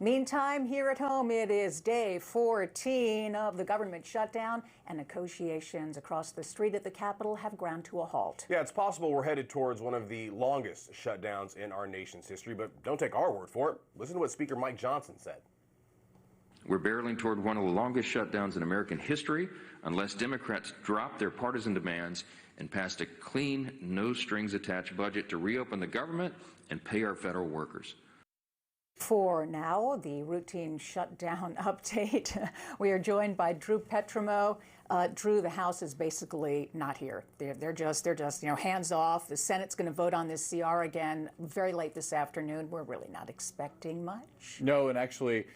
Meantime, here at home, it is day 14 of the government shutdown, and negotiations across the street at the Capitol have ground to a halt. Yeah, it's possible we're headed towards one of the longest shutdowns in our nation's history, but don't take our word for it. Listen to what Speaker Mike Johnson said. We're barreling toward one of the longest shutdowns in American history unless Democrats drop their partisan demands and pass a clean, no-strings-attached budget to reopen the government and pay our federal workers. For now, the routine shutdown update. We are joined by Drew Petrimo. Drew, the House is basically not here. They're just hands off. The Senate's going to vote on this CR again very late this afternoon. We're really not expecting much. No, and actually,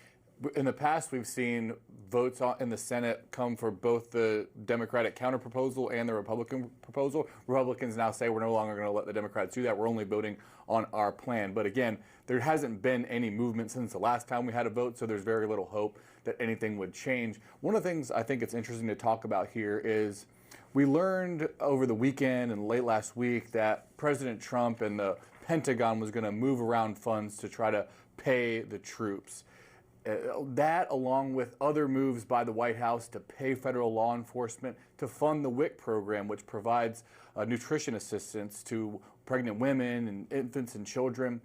in the past, we've seen votes in the Senate come for both the Democratic counterproposal and the Republican proposal. Republicans now say we're no longer going to let the Democrats do that. We're only voting on our plan. But again, there hasn't been any movement since the last time we had a vote, so there's very little hope that anything would change. One of the things I think it's interesting to talk about here is we learned over the weekend and late last week that President Trump and the Pentagon was going to move around funds to try to pay the troops. That, along with other moves by the White House to pay federal law enforcement to fund the WIC program, which provides nutrition assistance to pregnant women and infants and children.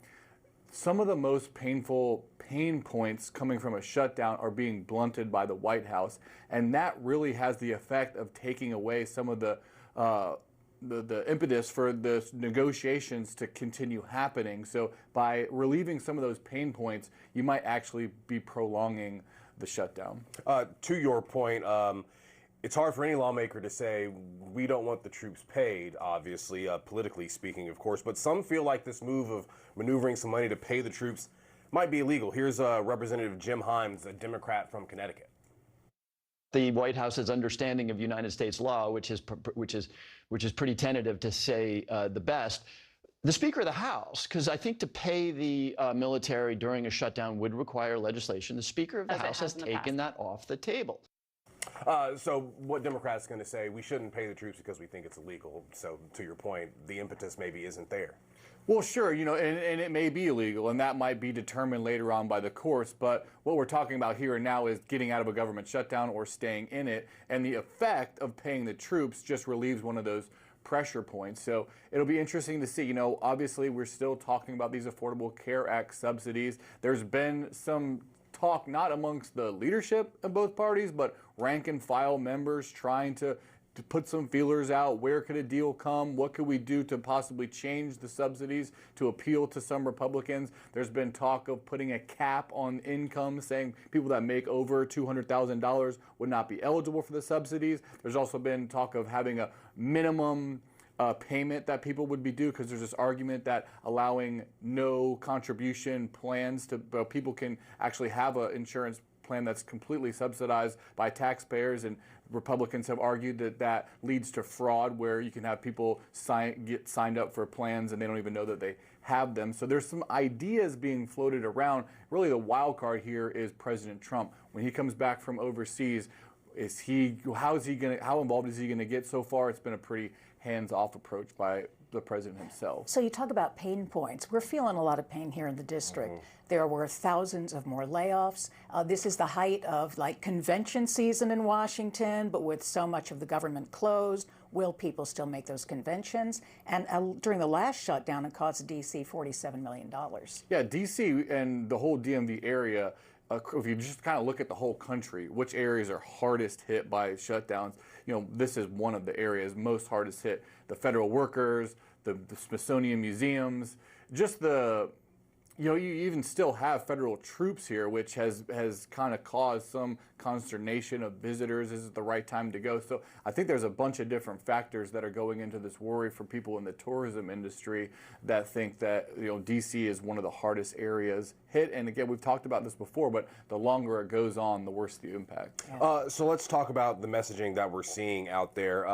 Some of the most painful pain points coming from a shutdown are being blunted by the White House, and that really has the effect of taking away some of the impetus for the negotiations to continue happening. So by relieving some of those pain points, you might actually be prolonging the shutdown. To your point, it's hard for any lawmaker to say we don't want the troops paid, obviously, politically speaking, of course, but some feel like this move of maneuvering some money to pay the troops might be illegal. Here's Representative Jim Himes, a Democrat from Connecticut. The White House's understanding of United States law, which is pretty tentative to say the best. The Speaker of the House, because I think to pay the military during a shutdown would require legislation. The Speaker of the House has taken that off the table. So what Democrats are going to say, we shouldn't pay the troops because we think it's illegal. So to your point, the impetus maybe isn't there. Well, sure, and it may be illegal, and that might be determined later on by the courts, but what we're talking about here and now is getting out of a government shutdown or staying in it, and the effect of paying the troops just relieves one of those pressure points. So it'll be interesting to see. Obviously, we're still talking about these Affordable Care Act subsidies. There's been some talk, not amongst the leadership of both parties, but rank and file members trying to put some feelers out. Where could a deal come? What could we do to possibly change the subsidies to appeal to some Republicans? There's been talk of putting a cap on income, saying people that make over $200,000 would not be eligible for the subsidies. There's also been talk of having a minimum payment that people would be due, because there's this argument that allowing no contribution plans to people can actually have an insurance plan that's completely subsidized by taxpayers, and Republicans have argued that that leads to fraud, where you can have people get signed up for plans and they don't even know that they have them. So there's some ideas being floated around. Really, the wild card here is President Trump. When he comes back from overseas, how involved is he going to get? So far, it's been a pretty hands-off approach by the president himself. So you talk about pain points. We're feeling a lot of pain here in the district. There were thousands of more layoffs. This is the height of convention season in Washington, but with so much of the government closed, will people still make those conventions? And during the last shutdown, it cost D.C. $47 million. Yeah, D.C. and the whole DMV area, if you just kind of look at the whole country, which areas are hardest hit by shutdowns, this is one of the areas most hardest hit. The federal workers, the Smithsonian museums, just you even still have federal troops here, which has kind of caused some consternation of visitors. Is it the right time to go? So I think there's a bunch of different factors that are going into this worry for people in the tourism industry that think that D.C. is one of the hardest areas hit. And again, we've talked about this before, but the longer it goes on, the worse the impact. So let's talk about the messaging that we're seeing out there.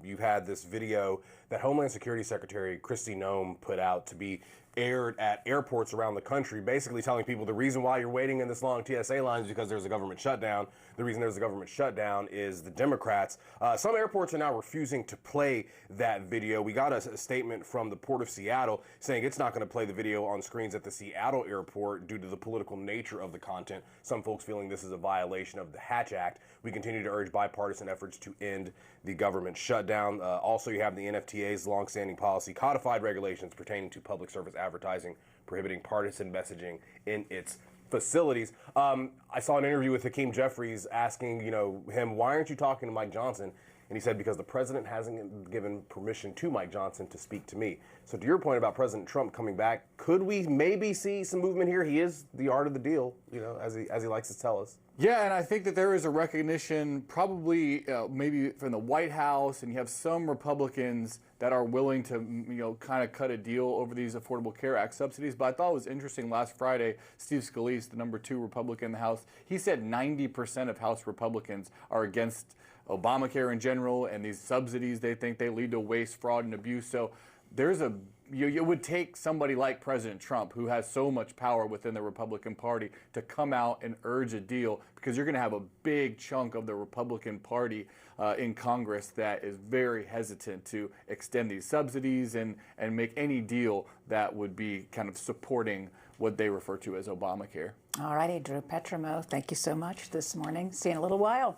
You've had this video that Homeland Security Secretary Kristi Noem put out to be aired at airports around the country, basically telling people the reason why you're waiting in this long TSA line is because there's a government shutdown. The reason there's a government shutdown is the Democrats. Some airports are now refusing to play that video. We got a statement from the Port of Seattle saying it's not going to play the video on screens at the Seattle airport part due to the political nature of the content. Some folks feeling this is a violation of the Hatch Act. We continue to urge bipartisan efforts to end the government shutdown. Also, you have the NFTA's longstanding policy, codified regulations pertaining to public service advertising, prohibiting partisan messaging in its facilities. I saw an interview with Hakeem Jeffries asking, him, why aren't you talking to Mike Johnson? And he said, because the president hasn't given permission to Mike Johnson to speak to me. So to your point about President Trump coming back, could we maybe see some movement here? He is the art of the deal, as he likes to tell us. Yeah, and I think that there is a recognition probably maybe from the White House, and you have some Republicans that are willing to, kind of cut a deal over these Affordable Care Act subsidies. But I thought it was interesting last Friday, Steve Scalise, the number 2 Republican in the House, he said 90% of House Republicans are against Obamacare in general, and these subsidies, they think they lead to waste, fraud, and abuse. So there's it would take somebody like President Trump, who has so much power within the Republican Party, to come out and urge a deal, because you're going to have a big chunk of the Republican Party in Congress that is very hesitant to extend these subsidies and make any deal that would be kind of supporting what they refer to as Obamacare. All righty, Drew Petrimo, thank you so much this morning. See you in a little while.